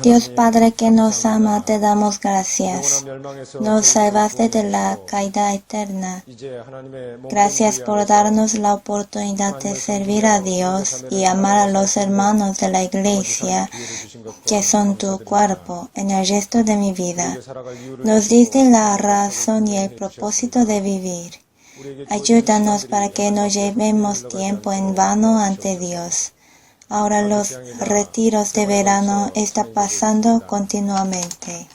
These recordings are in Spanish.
Dios Padre que nos ama, te damos gracias. Nos salvaste de la caída eterna. Gracias por darnos la oportunidad de servir a Dios y amar a los hermanos de la iglesia que son tu cuerpo en el resto de mi vida. Nos diste la razón y el propósito de vivir. Ayúdanos para que no llevemos tiempo en vano ante Dios. Ahora los retiros de verano están pasando continuamente.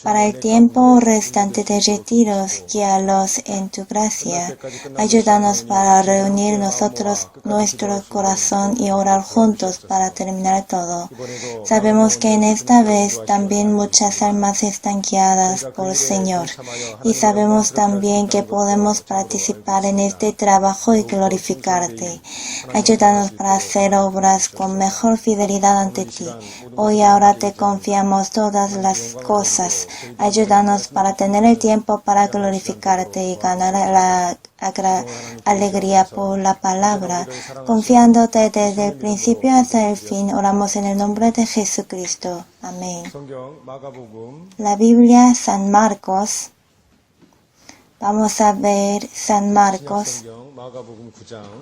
Para el tiempo restante de retiros, guíalos en tu gracia. Ayúdanos para reunir nosotros nuestro corazón y orar juntos para terminar todo. Sabemos que en esta vez también muchas almas están guiadas por el Señor. Y sabemos también que podemos participar en este trabajo y glorificarte. Ayúdanos para hacer obras con mejor fidelidad ante ti. Hoy y ahora te confiamos todas las cosas. Ayúdanos para tener el tiempo para glorificarte y ganar la alegría por la palabra. Confiándote desde el principio hasta el fin, oramos en el nombre de Jesucristo. Amén. La Biblia, San Marcos. Vamos a ver San Marcos,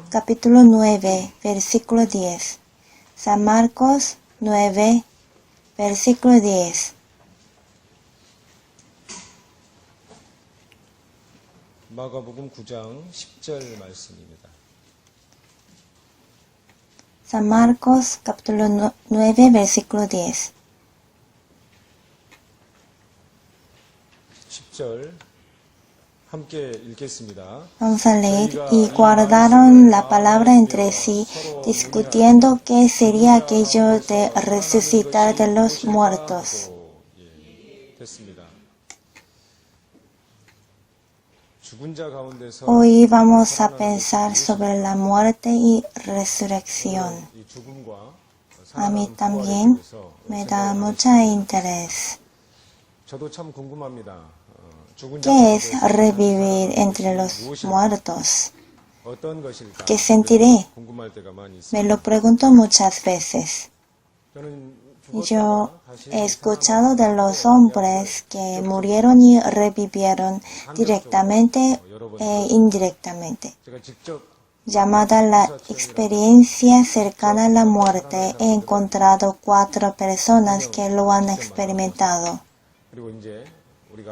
capítulo 9, versículo 10. San Marcos 9, versículo 10. San Marcos, capítulo 9, versículo 10. Vamos a leer. Y guardaron la palabra entre sí, discutiendo qué sería aquello de resucitar de los muertos. Hoy vamos a pensar sobre la muerte y resurrección. A mí también me da mucho interés. ¿Qué es revivir entre los muertos? ¿Qué sentiré? Me lo pregunto muchas veces. Yo he escuchado de los hombres que murieron y revivieron directamente e indirectamente. Llamada la experiencia cercana a la muerte, he encontrado 4 personas que lo han experimentado.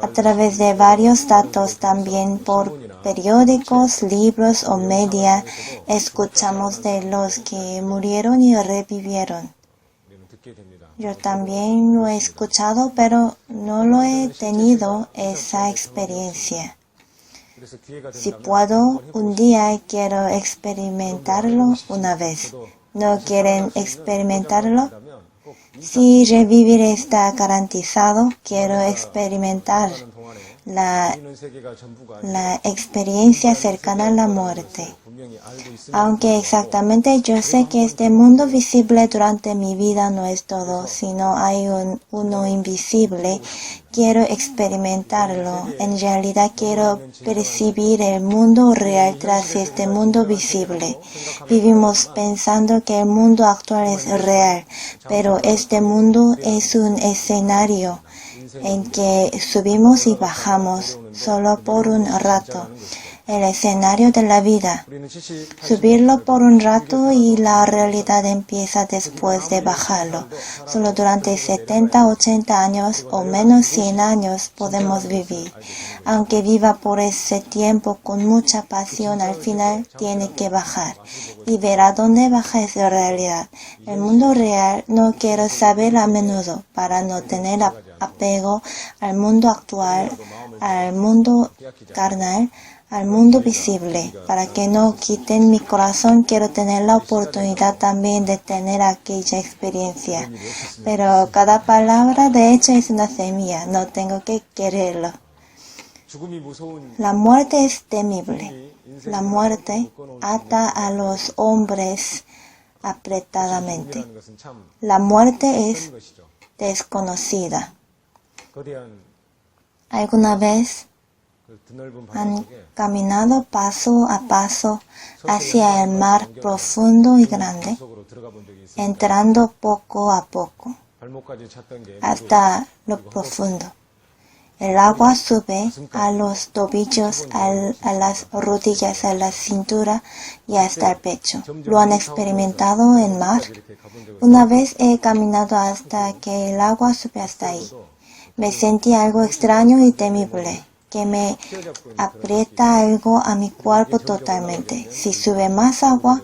A través de varios datos, también por periódicos, libros o media, escuchamos de los que murieron y revivieron. Yo también lo he escuchado, pero no lo he tenido esa experiencia. Si puedo, un día quiero experimentarlo una vez. ¿No quieren experimentarlo? Si revivir está garantizado, quiero experimentar la experiencia cercana a la muerte. Aunque exactamente yo sé que este mundo visible durante mi vida no es todo, sino hay uno invisible, quiero experimentarlo. En realidad quiero percibir el mundo real tras este mundo visible. Vivimos pensando que el mundo actual es real, pero este mundo es un escenario en que subimos y bajamos solo por un rato. El escenario de la vida. Subirlo por un rato y la realidad empieza después de bajarlo. Solo durante 70, 80 años o menos 100 años podemos vivir. Aunque viva por ese tiempo con mucha pasión, al final tiene que bajar. Y ver a dónde baja es la realidad. El mundo real no quiero saber a menudo para no tener apego al mundo actual, al mundo carnal, al mundo visible. Para que no quiten mi corazón, quiero tener la oportunidad también de tener aquella experiencia. Pero cada palabra de hecho es una semilla, no tengo que quererlo. La muerte es temible. La muerte ata a los hombres apretadamente. La muerte es desconocida. ¿Alguna vez Han caminado paso a paso hacia el mar profundo y grande, entrando poco a poco hasta lo profundo. El agua sube a los tobillos, a las rodillas, a la cintura y hasta el pecho. ¿Lo han experimentado en mar? Una vez he caminado hasta que el agua sube hasta ahí. Me sentí algo extraño y temible, que me aprieta algo a mi cuerpo totalmente. Si sube más agua,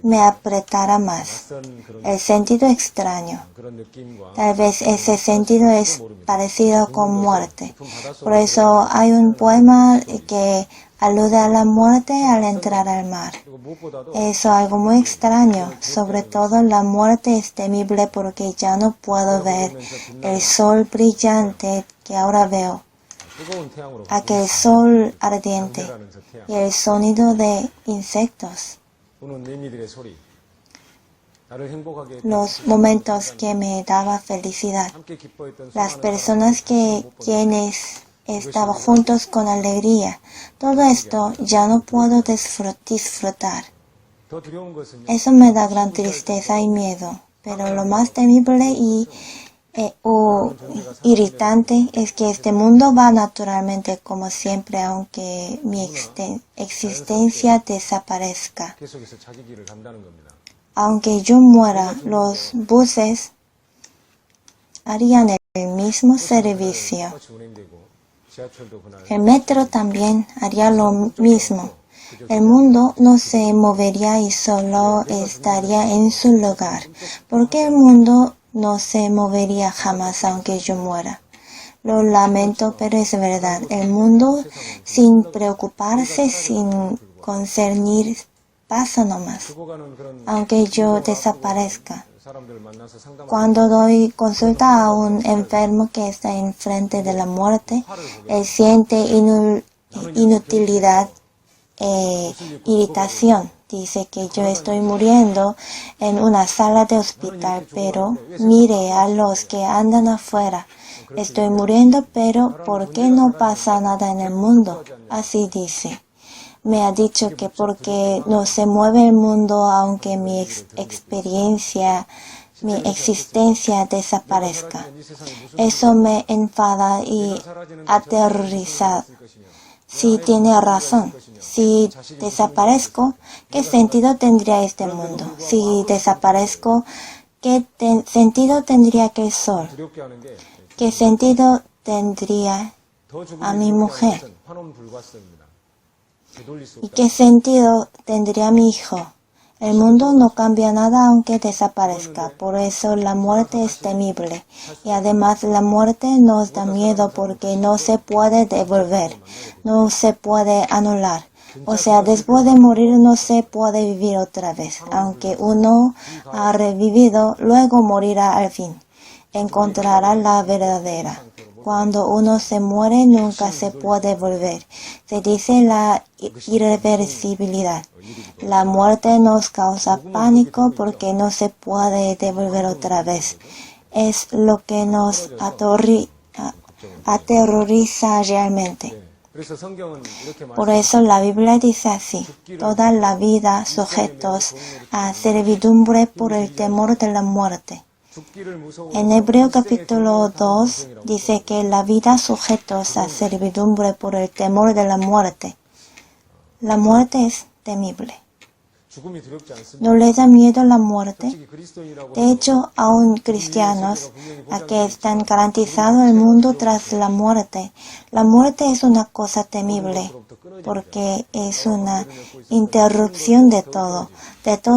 me apretará más. El sentido extraño. Tal vez ese sentido es parecido con muerte. Por eso hay un poema que alude a la muerte al entrar al mar. Es algo muy extraño. Sobre todo la muerte es temible porque ya no puedo ver el sol brillante que ahora veo. Aquel sol ardiente y el sonido de insectos. Los momentos que me daba felicidad. Las personas quienes estaban juntos con alegría. Todo esto ya no puedo disfrutar. Eso me da gran tristeza y miedo. Pero lo más temible o irritante es que este mundo va naturalmente como siempre, aunque mi existencia desaparezca. Aunque yo muera, los buses harían el mismo servicio. El metro también haría lo mismo. El mundo no se movería y solo estaría en su lugar, porque el mundo no se movería jamás aunque yo muera. Lo lamento, pero es verdad. El mundo, sin preocuparse, sin concernir, pasa nomás, aunque yo desaparezca. Cuando doy consulta a un enfermo que está enfrente de la muerte, él siente inutilidad e irritación. Dice que yo estoy muriendo en una sala de hospital, pero mire a los que andan afuera. Estoy muriendo, pero ¿por qué no pasa nada en el mundo? Así dice. Me ha dicho que porque no se mueve el mundo, aunque mi existencia desaparezca. Eso me enfada y aterroriza. Si tiene razón. Si desaparezco, ¿qué sentido tendría este mundo? Si desaparezco, ¿qué sentido tendría aquel sol? ¿Qué sentido tendría a mi mujer? ¿Y qué sentido tendría mi hijo? El mundo no cambia nada aunque desaparezca, por eso la muerte es temible. Y además la muerte nos da miedo porque no se puede devolver, no se puede anular. O sea, después de morir no se puede vivir otra vez. Aunque uno ha revivido, luego morirá al fin. Encontrará la verdadera. Cuando uno se muere nunca se puede volver. Se dice la irreversibilidad. La muerte nos causa pánico porque no se puede devolver otra vez. Es lo que nos aterroriza realmente. Por eso la Biblia dice así: toda la vida sujetos a servidumbre por el temor de la muerte. En Hebreo capítulo 2 dice que la vida sujetos a servidumbre por el temor de la muerte. La muerte es temible. ¿No les da miedo la muerte? De hecho, aún cristianos, a que están garantizado el mundo tras la muerte es una cosa temible, porque es una interrupción de todo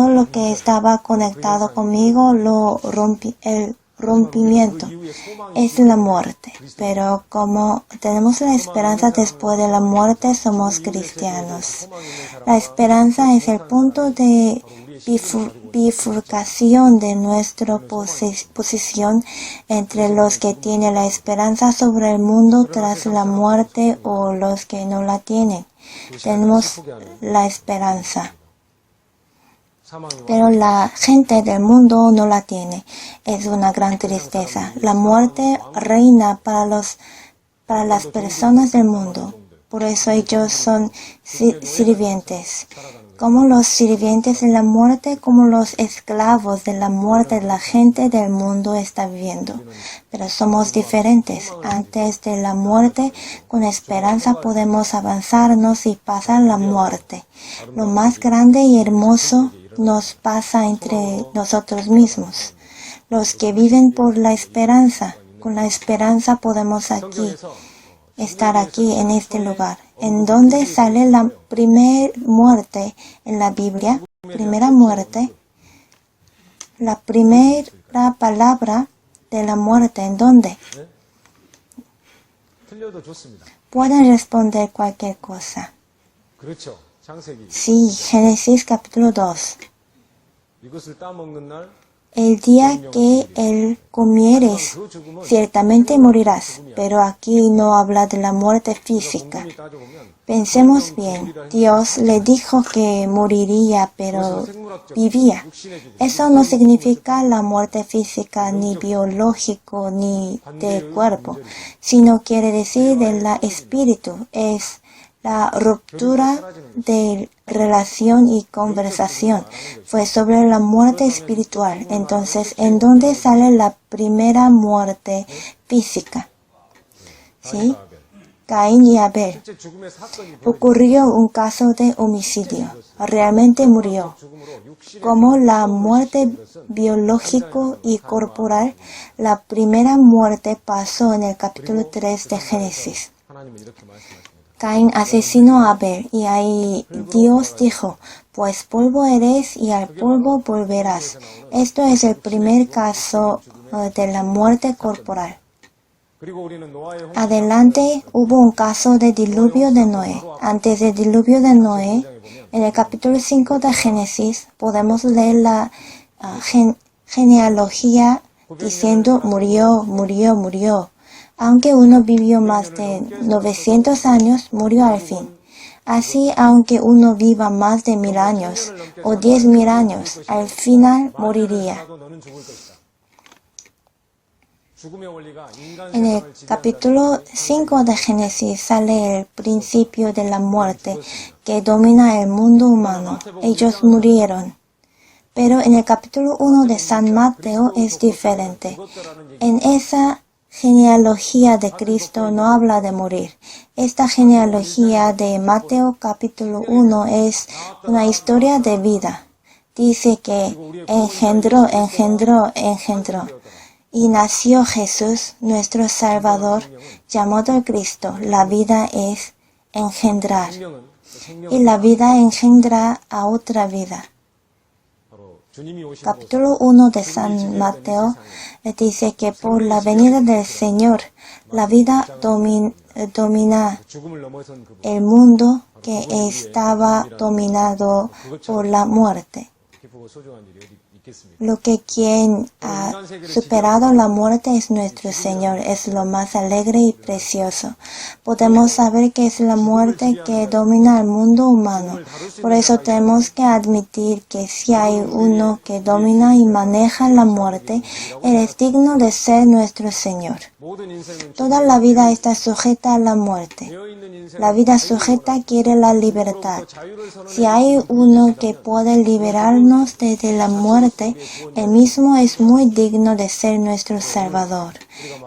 lo que estaba conectado conmigo, el rompimiento es la muerte. Pero como tenemos la esperanza después de la muerte, somos cristianos. La esperanza es el punto de bifurcación de nuestra posición entre los que tienen la esperanza sobre el mundo tras la muerte o los que no la tienen. Tenemos la esperanza, pero la gente del mundo no la tiene. Es una gran tristeza. La muerte reina para las personas del mundo, Por eso ellos son sirvientes. Como los sirvientes de la muerte, como los esclavos de la muerte, la gente del mundo está viviendo. Pero somos diferentes. Antes de la muerte, con esperanza podemos avanzarnos y pasar la muerte. Lo más grande y hermoso nos pasa entre nosotros mismos. Los que viven por la esperanza, con la esperanza podemos estar aquí en este lugar. ¿En dónde sale la primera muerte en la Biblia? Primera muerte. La primera palabra de la muerte, ¿en dónde? Pueden responder cualquier cosa. Sí, Génesis capítulo 2. El día que él comieres, ciertamente morirás. Pero aquí no habla de la muerte física. Pensemos bien, Dios le dijo que moriría, pero vivía. Eso no significa la muerte física, ni biológico, ni del cuerpo, sino quiere decir del espíritu. Es la ruptura de relación y conversación. Fue sobre la muerte espiritual. Entonces, ¿en dónde sale la primera muerte física? ¿Sí? Caín y Abel. Ocurrió un caso de homicidio. Realmente murió. Como la muerte biológico y corporal, la primera muerte pasó en el capítulo 3 de Génesis. Caín asesinó a Abel y ahí Dios dijo, pues polvo eres y al polvo volverás. Esto es el primer caso de la muerte corporal. Adelante hubo un caso de diluvio de Noé. Antes del diluvio de Noé, en el capítulo 5 de Génesis, podemos leer la genealogía diciendo murió, murió, murió. Aunque uno vivió más de 900 años, murió al fin. Así, aunque uno viva más de 1000 años o 10.000 años, al final moriría. En el capítulo 5 de Génesis sale el principio de la muerte que domina el mundo humano. Ellos murieron. Pero en el capítulo 1 de San Mateo es diferente. En esa genealogía de Cristo no habla de morir. Esta genealogía de Mateo capítulo 1 es una historia de vida. Dice que engendró. Y nació Jesús, nuestro Salvador, llamado Cristo. La vida es engendrar. Y la vida engendra a otra vida. Capítulo 1 de San Mateo dice que por la venida del Señor, la vida domina el mundo que estaba dominado por la muerte. Lo que quien ha superado la muerte es nuestro Señor, es lo más alegre y precioso. Podemos saber que es la muerte que domina el mundo humano. Por eso tenemos que admitir que si hay uno que domina y maneja la muerte, Él es digno de ser nuestro Señor. Toda la vida está sujeta a la muerte. La vida sujeta quiere la libertad. Si hay uno que puede liberarnos de la muerte, Él mismo es muy digno de ser nuestro Salvador.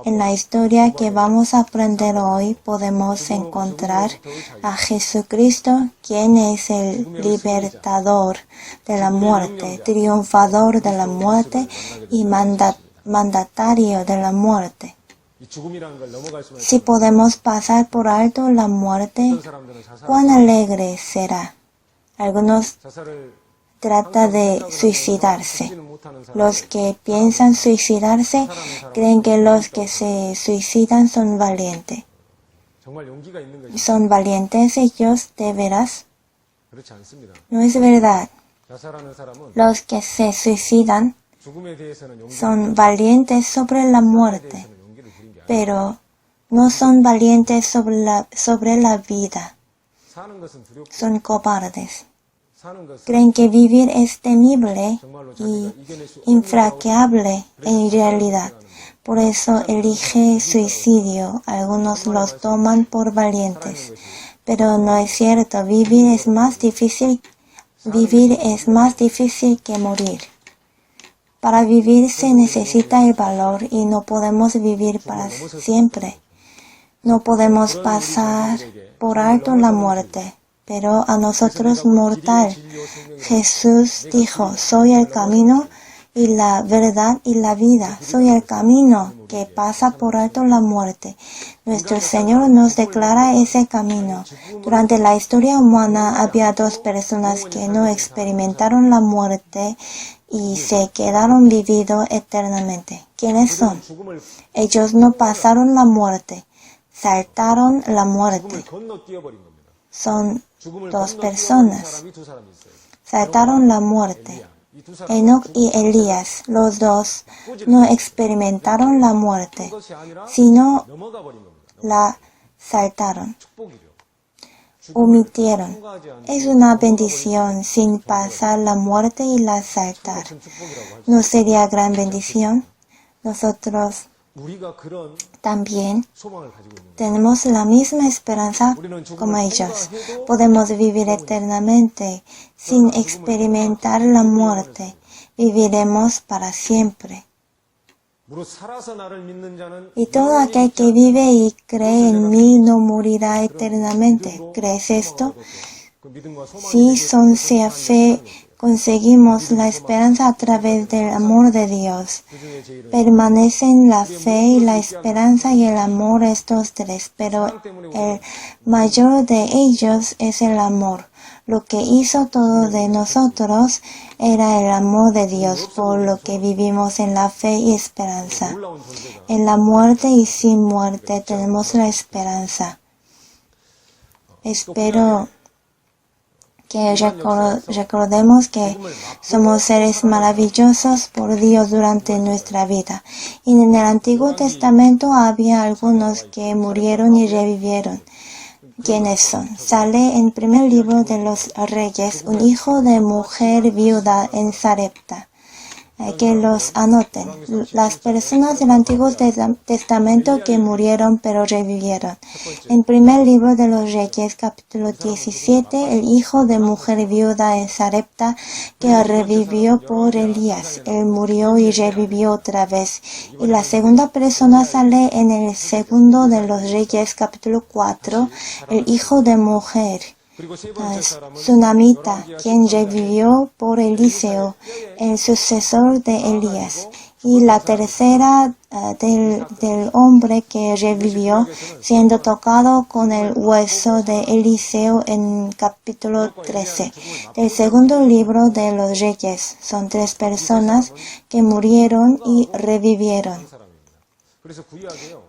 En la historia que vamos a aprender hoy podemos encontrar a Jesucristo, quien es el libertador de la muerte, triunfador de la muerte y mandatario de la muerte. Si podemos pasar por alto la muerte, cuán alegre será. Algunos tratan de suicidarse. Los que piensan suicidarse creen que los que se suicidan son valientes. ¿Son valientes ellos de veras? No es verdad. Los que se suicidan son valientes sobre la muerte, pero no son valientes sobre la vida. Son cobardes. Creen que vivir es temible y infranqueable en realidad. Por eso elige suicidio. Algunos los toman por valientes. Pero no es cierto, vivir es más difícil que morir. Para vivir se necesita el valor y no podemos vivir para siempre. No podemos pasar por alto la muerte, pero a nosotros mortal. Jesús dijo, soy el camino y la verdad y la vida. Soy el camino que pasa por alto la muerte. Nuestro Señor nos declara ese camino. Durante la historia humana había dos personas que no experimentaron la muerte y se quedaron vividos eternamente. ¿Quiénes son? Ellos no pasaron la muerte, saltaron la muerte. Son dos personas. Saltaron la muerte. Enoc y Elías, los dos, no experimentaron la muerte, sino la saltaron, omitieron. Es una bendición sin pasar la muerte y la saltar. ¿No sería gran bendición? Nosotros también tenemos la misma esperanza como ellos. Podemos vivir eternamente sin experimentar la muerte. Viviremos para siempre. Y todo aquel que vive y cree en mí no morirá eternamente. ¿Crees esto? Si son sea fe, conseguimos la esperanza a través del amor de Dios. Permanecen la fe y la esperanza y el amor, estos tres, pero el mayor de ellos es el amor. Lo que hizo todo de nosotros era el amor de Dios, por lo que vivimos en la fe y esperanza. En la muerte y sin muerte tenemos la esperanza. Espero que recordemos que somos seres maravillosos por Dios durante nuestra vida. Y en el Antiguo Testamento había algunos que murieron y revivieron. ¿Quiénes son? Sale en primer libro de los Reyes, un hijo de mujer viuda en Sarepta. Que los anoten. Las personas del Antiguo Testamento que murieron pero revivieron. En primer libro de los Reyes, capítulo 17, el hijo de mujer viuda en Sarepta que revivió por Elías. Él murió y revivió otra vez. Y la segunda persona sale en el segundo de los Reyes, capítulo 4, el hijo de mujer Sunamita, quien revivió por Eliseo, el sucesor de Elías. Y la tercera del hombre que revivió, siendo tocado con el hueso de Eliseo en capítulo 13. Del segundo libro de los Reyes, son tres personas que murieron y revivieron.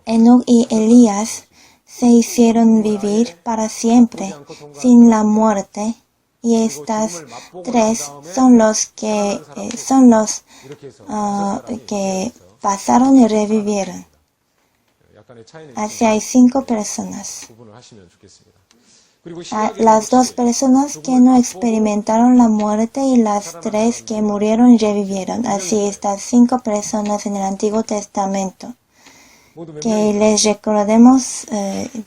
Enoc y Elías se hicieron vivir para siempre, sin la muerte, y estas tres son los que pasaron y revivieron. Así hay 5 personas. Las 2 personas que no experimentaron la muerte y las 3 que murieron y revivieron. Así estas 5 personas en el Antiguo Testamento, que les recordemos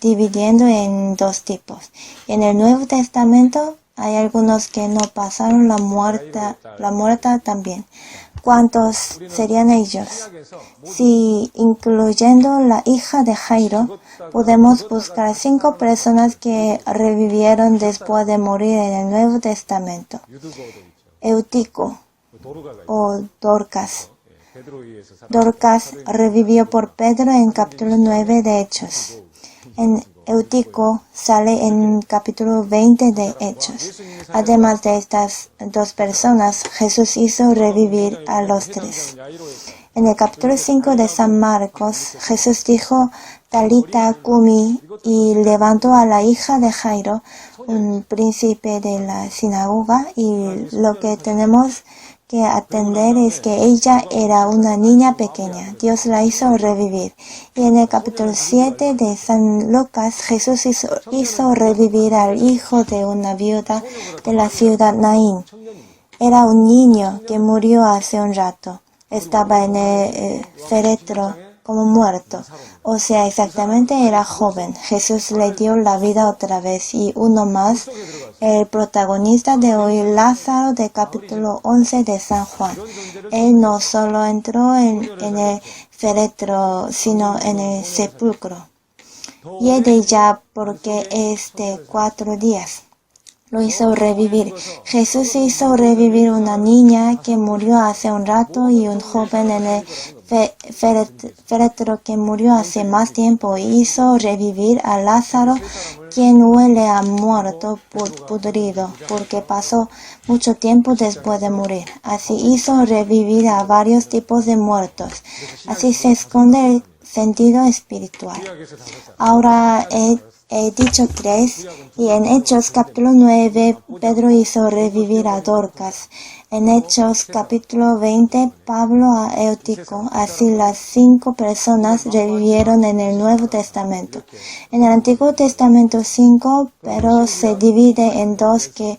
dividiendo en 2 tipos. En el Nuevo Testamento hay algunos que no pasaron la muerte también. ¿Cuántos serían ellos? Si incluyendo la hija de Jairo, podemos buscar 5 personas que revivieron después de morir en el Nuevo Testamento. Eutico o Dorcas. Dorcas revivió por Pedro en capítulo 9 de Hechos. En Eutico sale en capítulo 20 de Hechos. Además de estas 2 personas, Jesús hizo revivir a los 3. En el capítulo 5 de San Marcos, Jesús dijo, Talita Cumi, y levantó a la hija de Jairo, un príncipe de la sinagoga, y lo que tenemos que atender es que ella era una niña pequeña. Dios la hizo revivir. Y en el capítulo 7 de San Lucas, Jesús hizo revivir al hijo de una viuda de la ciudad Naín. Era un niño que murió hace un rato. Estaba en el féretro como muerto. O sea, exactamente era joven. Jesús le dio la vida otra vez. Y uno más, el protagonista de hoy, Lázaro, del capítulo 11 de San Juan. Él no solo entró en el féretro, sino en el sepulcro. Y de ya porque es de 4 días. Lo hizo revivir. Jesús hizo revivir una niña que murió hace un rato y un joven en el féretro que murió hace más tiempo. Hizo revivir a Lázaro, quien huele a muerto pudrido, porque pasó mucho tiempo después de morir. Así hizo revivir a varios tipos de muertos. Así se esconde el sentido espiritual. Ahora he dicho 3, y en Hechos capítulo 9, Pedro hizo revivir a Dorcas. En Hechos capítulo 20, Pablo a Eutico. Así las 5 personas revivieron en el Nuevo Testamento. En el Antiguo Testamento 5, pero se divide en 2 que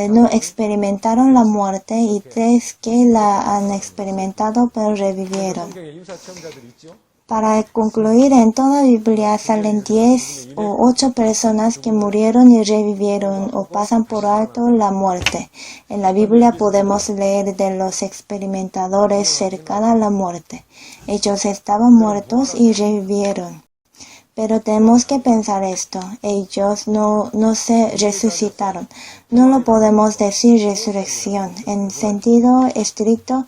no experimentaron la muerte y 3 que la han experimentado pero revivieron. Para concluir, en toda Biblia salen 10 o 8 personas que murieron y revivieron o pasan por alto la muerte. En la Biblia podemos leer de los experimentadores cercanos a la muerte. Ellos estaban muertos y revivieron. Pero tenemos que pensar esto. Ellos no se resucitaron. No lo podemos decir resurrección. En sentido estricto,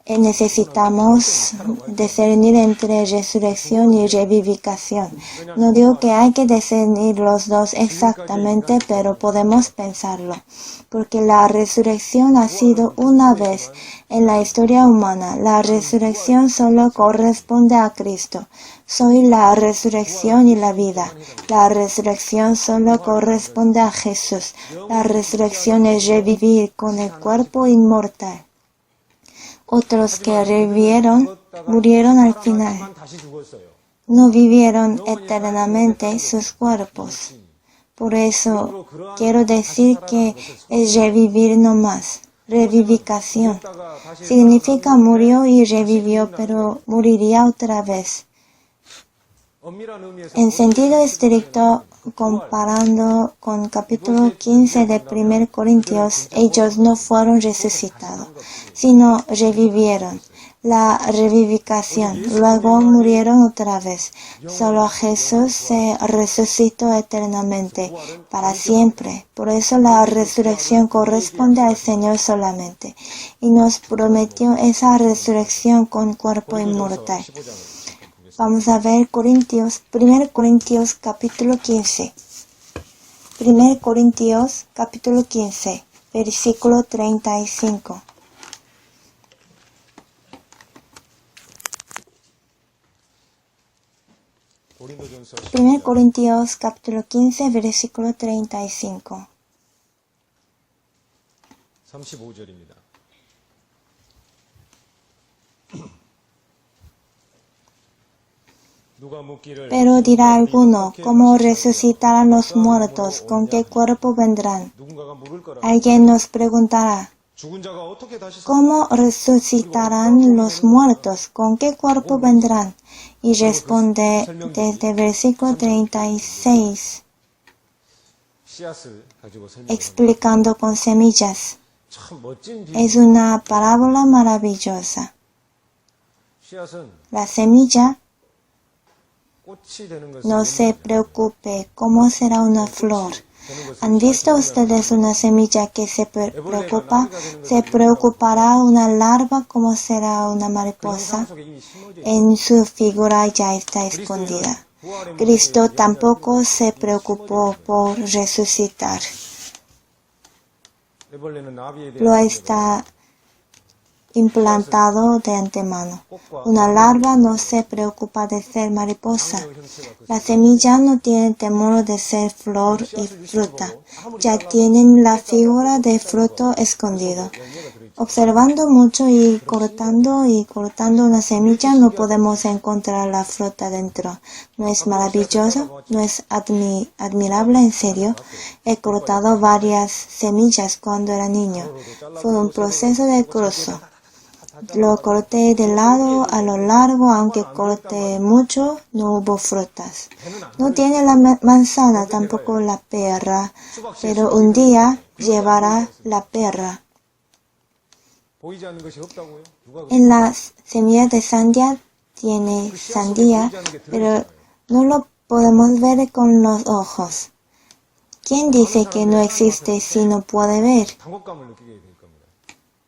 necesitamos discernir entre resurrección y revivificación. No digo que hay que discernir los dos exactamente, pero podemos pensarlo. Porque la resurrección ha sido una vez en la historia humana. La resurrección solo corresponde a Cristo. Soy la resurrección y la vida. La resurrección solo corresponde a Jesús. La resurrección es revivir con el cuerpo inmortal. Otros que revivieron murieron al final. No vivieron eternamente sus cuerpos. Por eso quiero decir que es revivir no más. Revivificación significa murió y revivió, pero moriría otra vez. En sentido estricto, comparando con capítulo 15 de 1 Corintios, ellos no fueron resucitados, sino revivieron. La revivificación, luego murieron otra vez. Solo Jesús se resucitó eternamente, para siempre. Por eso la resurrección corresponde al Señor solamente. Y nos prometió esa resurrección con cuerpo inmortal. Vamos a ver 1 Corintios capítulo 15. 1 Corintios capítulo 15, versículo 35. Primer Corintios capítulo 15, versículo 35. 35절입니다. Pero dirá alguno, ¿cómo resucitarán los muertos? ¿Con qué cuerpo vendrán? Alguien nos preguntará, ¿cómo resucitarán los muertos? ¿Con qué cuerpo vendrán? Y responde desde el versículo 36, explicando con semillas. Es una parábola maravillosa. La semilla, no se preocupe cómo será una flor. ¿Han visto ustedes una semilla que se preocupa? ¿Se preocupará una larva como será una mariposa? En su figura ya está escondida. Cristo tampoco se preocupó por resucitar. Lo está implantado de antemano. Una larva no se preocupa de ser mariposa. La semilla no tiene temor de ser flor y fruta. Ya tienen la figura de fruto escondido. Observando mucho y cortando una semilla no podemos encontrar la fruta dentro. ¿No es maravilloso? ¿No es admirable? En serio, he cortado varias semillas cuando era niño. Fue un proceso de curso. lo corté de lado a lo largo, aunque corté mucho, no hubo frutas. No tiene la manzana, tampoco la pera, pero un día llevará la pera. 보이지 않는 것이 없다고요? 누가 En las semillas de sandía tiene sandía, pero no lo podemos ver con los ojos. ¿Quién dice que no existe si no puede ver? 당혹감을 느끼게 될 겁니다.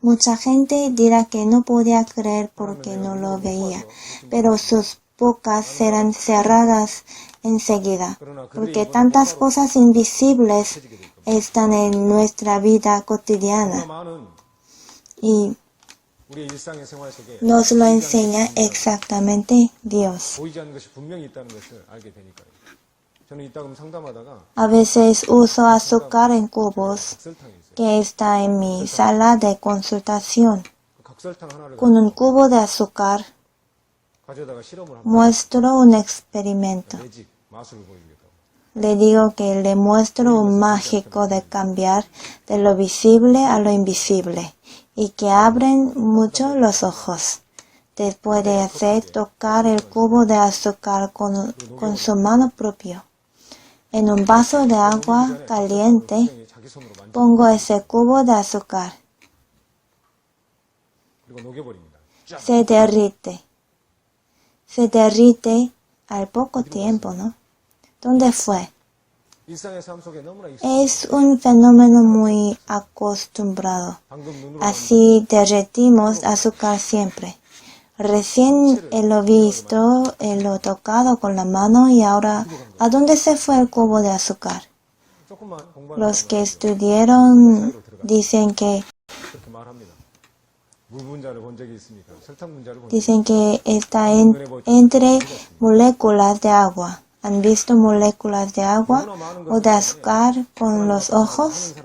Mucha gente dirá que no podía creer porque no lo veía, pero sus bocas serán cerradas enseguida, porque tantas cosas invisibles están en nuestra vida cotidiana 많은 y 우리의 일상의 생활 속에 nos lo enseña exactamente Dios. 보이지 않는 것이 분명히 있다는 것을 알게 되니까요. 저는 이따금 상담하다가 A veces uso azúcar en cubos 각설탕이 있어요. que está en mi sala de consultación. 그 각설탕 하나를 Con un cubo de azúcar 가져다가 실험을 한번 muestro un experimento. 매직 마술을 보이겠다고. Le digo que le muestro un mágico de cambiar de lo visible a lo invisible y que abren mucho los ojos. Después de hacer tocar el cubo de azúcar con su mano propia. En un vaso de agua caliente 자기 손으로 만지 pongo ese cubo de azúcar. 그리고 녹여버립니다. 쫙. Se derrite. Se derrite al poco tiempo, ¿no? ¿Dónde fue? 일상의 삶 속에 너무나 익숙. Es un fenómeno muy acostumbrado. 방금 눈으로 Así derretimos azúcar siempre. Recién lo visto, lo tocado con la mano y ahora, ¿a dónde se fue el cubo de azúcar? 조금만 공부하는 Los que estudiaron dicen que 그렇게 말합니다. 물 분자를 본 적이 있습니까? 설탕 분자를 본 적이 Dicen que está entre moléculas de agua. ¿Han visto moléculas de agua o de azúcar con los ojos?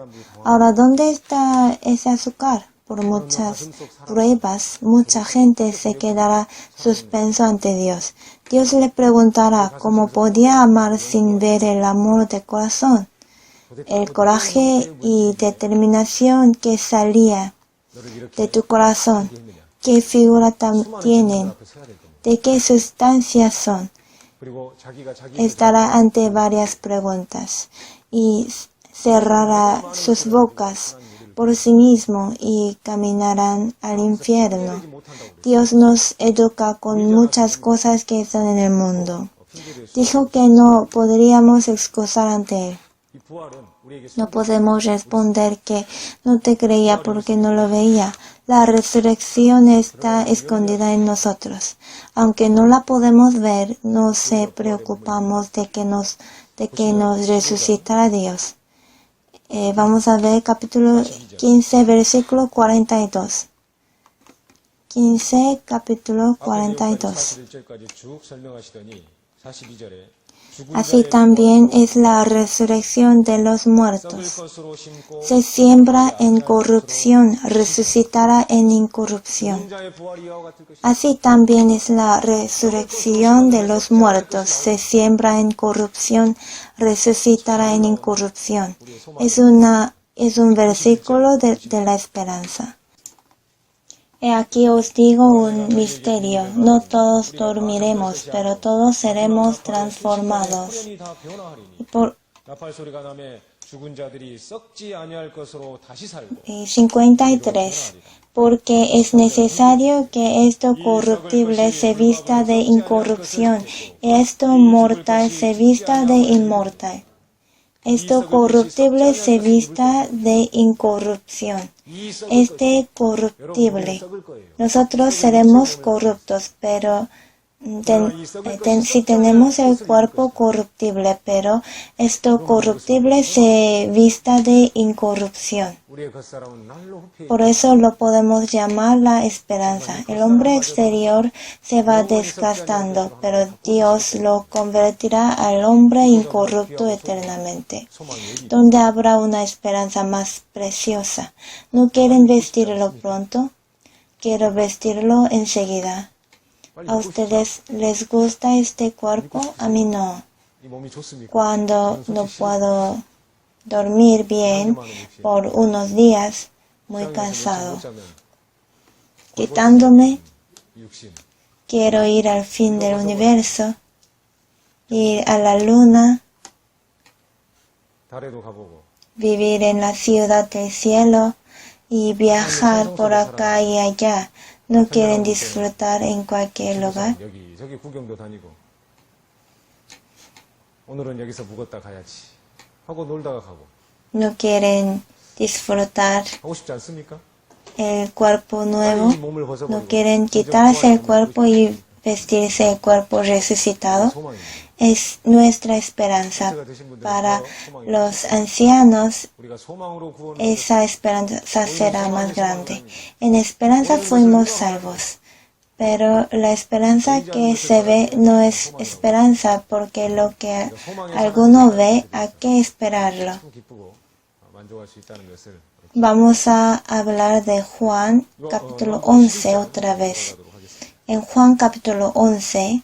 Ahora, ¿dónde está ese azúcar? Por muchas pruebas, mucha gente se quedará suspenso ante Dios. Dios le preguntará cómo podía amar sin ver el amor de corazón, el coraje y determinación que salía 너를 이렇게 de tu corazón. 했느냐. ¿Qué figura 수많은 tienen? 앞에 서야 될 겁니다. ¿De qué sustancias son? 그리고 자기가 자기 Estará ante varias preguntas y cerrará sus bocas por sí mismo y caminarán al infierno. Dios nos educa con muchas cosas que están en el mundo. Dijo que no podríamos excusar ante Él. 이 부활은 우리에게 No podemos responder que no te creía porque no lo veía. La resurrección está escondida en nosotros. Aunque no la podemos ver, no se preocupamos de que nos resucitará Dios. Vamos a ver capítulo 15, versículo 42. 15, capítulo 42. 41절까지 쭉 설명하시더니 42절에 Así también es la resurrección de los muertos. Se siembra en corrupción, resucitará en incorrupción. Así también es la resurrección de los muertos. Se siembra en corrupción, resucitará en incorrupción. Es un versículo de la esperanza. He aquí os digo un misterio, no todos dormiremos, pero todos seremos transformados. Por 나팔 소리가 나매 죽은 자들이 썩지 아니할 것으로 다시 살고 53. Porque es necesario que esto corruptible se vista de incorrupción, y esto mortal se vista de inmortal. Esto corruptible se vista de incorrupción. Este corruptible. Nosotros seremos corruptos, pero si tenemos el cuerpo corruptible, pero esto corruptible se vista de incorrupción. 우리의 겉사람은 날로 후패 Por eso lo podemos llamar la esperanza. El hombre exterior se va desgastando, pero Dios lo convertirá al hombre incorrupto eternamente, donde habrá una esperanza más preciosa. ¿No quieren vestirlo pronto? Quiero vestirlo enseguida. ¿A ustedes les gusta este cuerpo? A mí no. 이 몸이 좋습니까? Cuando no puedo dormir bien por unos días, muy cansado. quitándome. 육신. Quiero ir al fin del universo, ir a la luna, 달에도 가보고. vivir en la ciudad del cielo y viajar por acá y allá. No quieren disfrutar en cualquier lugar. 여기 구경도 다니고. 오늘은 여기서 묵었다 가야지. 하고 놀다가 가고. No quieren disfrutar 하고 싶지 않습니까? el cuerpo nuevo. 이 몸을 벗어버리고. No quieren quitarse el cuerpo y vestirse el cuerpo resucitado. 소망입니다. Es nuestra esperanza. Para los ancianos, 우리가 소망으로 구원을 esa esperanza será más grande. En esperanza fuimos salvos. Pero la esperanza que se ve no es esperanza, porque lo que alguno ve, hay que esperarlo. 참 기쁘고 만족할 수 있다는 것을 Vamos a hablar de Juan capítulo 11 otra vez. 하도록 하겠습니다. En Juan capítulo 11,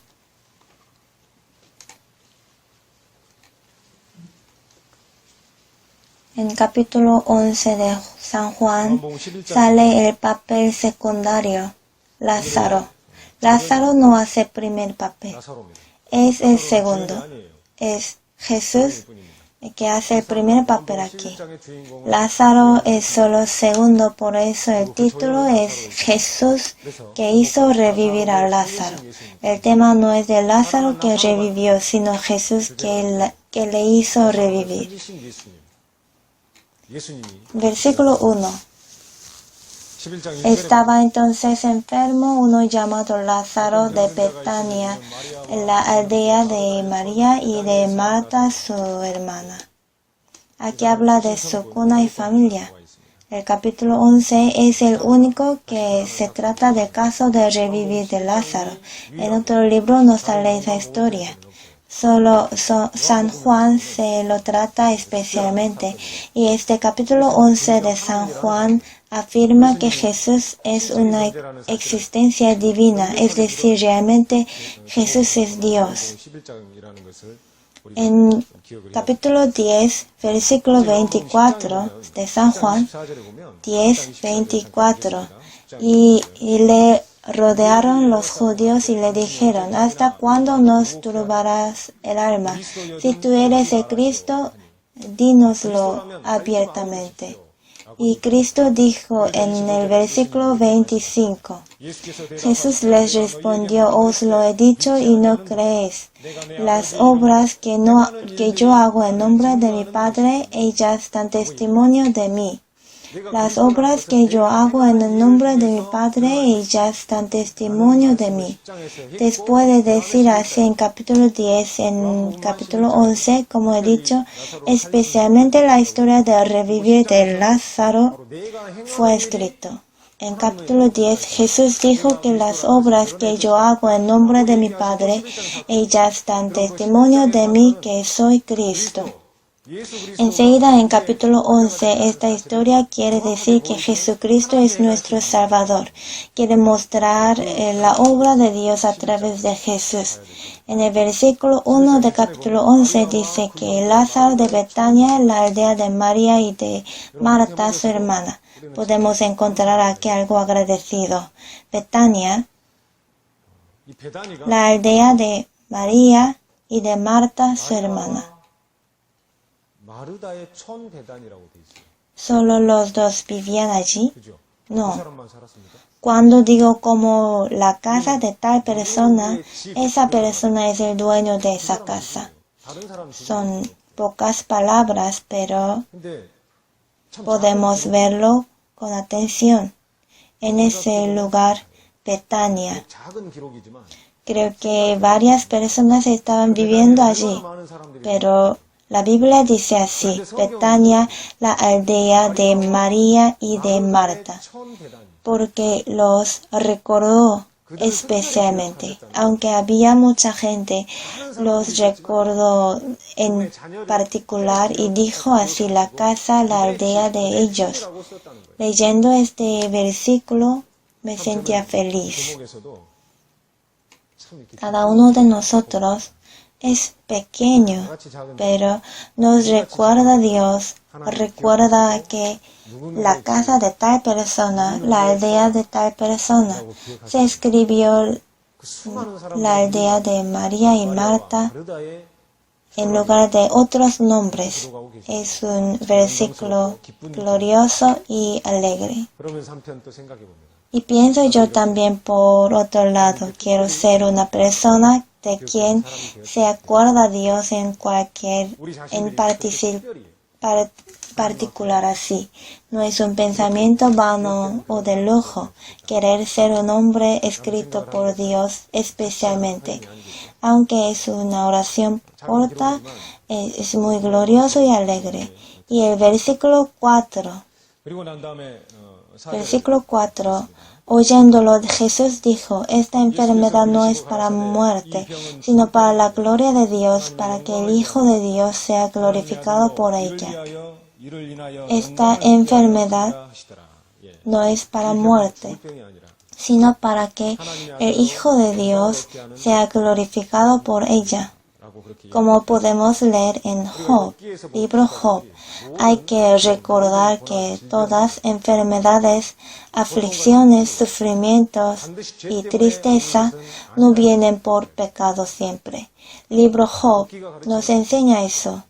en capítulo 11 de San Juan, sale el papel secundario, Lázaro. Lázaro no hace primer papel, 나사로입니다. es el segundo. 아니에요. Es Jesús 뿐입니다. el que hace el primer papel aquí. 11장의 주인공은 Lázaro es solo segundo, por eso el título es Jesús que hizo revivir a Lázaro. El tema no es de Lázaro que revivió, sino Jesús que le hizo revivir. 살리신 예수님이 Versículo 1. 11장 1절에 Estaba entonces enfermo uno llamado Lázaro de Betania, en la aldea de María y de Marta su hermana. Aquí habla de su cuna y familia. El capítulo 11 es el único que se trata del caso de revivir de Lázaro. En otro libro no sale esa historia. Solo San Juan se lo trata especialmente, y este capítulo 11 de San Juan afirma que Jesús es una existencia divina, es decir, realmente Jesús es Dios. 11장이라는 것을 우리가 En 기억을 capítulo 10, versículo 24 de San Juan, 14절에 보면 10, 24, y le rodearon los judíos y le dijeron: ¿hasta cuándo nos turbarás el alma? Si tú eres el Cristo, dínoslo abiertamente. Y Cristo dijo en el versículo 25, Jesús les respondió: os lo he dicho y no creéis. Las obras que yo hago en nombre de mi Padre, ellas dan testimonio de mí. Las obras que yo hago en el nombre de mi Padre, ellas dan testimonio de mí. Después de decir así en capítulo 10, en capítulo 11, como he dicho, especialmente la historia del revivir de Lázaro fue escrito. En capítulo 10, Jesús dijo que las obras que yo hago en nombre de mi Padre, ellas dan testimonio de mí que soy Cristo. Enseguida en capítulo 11, esta historia quiere decir que Jesucristo es nuestro Salvador. Quiere mostrar la obra de Dios a través de Jesús. En el versículo 1 de capítulo 11 dice que Lázaro de Betania, la aldea de María y de Marta, su hermana. Podemos encontrar aquí algo agradecido. Betania, 이 베다니가 la aldea de María y de Marta, su hermana. 마르다의 촌 베단이라고 돼 있어요. ¿Solo los dos vivían allí? 그죠? No. 그 사람만 살았습니까? Cuando digo como la casa de tal persona, esa persona es el dueño de esa casa. 다른 사람 Son pocas palabras, pero 근데 참 podemos verlo con atención. En ese lugar, Betania. 작은 기록이지만 Creo que varias personas estaban viviendo allí, 많은 사람들이 pero la Biblia dice así: Betania, la aldea de María y de Marta, 촌 베다니. porque los recordó especialmente. Aunque había mucha gente, los recordó en particular y dijo así: la casa, la aldea de ellos. 라고 썼다는 거예요. Leyendo este versículo me sentía feliz. 제목에서도 참 이렇게 Cada uno de nosotros es pequeño, pero nos recuerda a Dios, recuerda que la casa de tal persona, la aldea de tal persona, se escribió la aldea de María y Marta en lugar de otros nombres. Es un versículo glorioso y alegre. Y pienso yo también, por otro lado, quiero ser una persona de quien se acuerda a Dios en particular así. No es un pensamiento vano o de lujo querer ser un hombre escrito por Dios especialmente. Aunque es una oración corta, es muy glorioso y alegre. Y el versículo 4. Oyéndolo, Jesús dijo, esta enfermedad no es para muerte, sino para la gloria de Dios, para que el Hijo de Dios sea glorificado por ella. Esta enfermedad no es para muerte, sino para que el Hijo de Dios sea glorificado por ella. Como podemos leer en Job, libro Job, hay que recordar que todas enfermedades, aflicciones, sufrimientos y tristeza no vienen por pecado siempre. Libro Job nos enseña eso.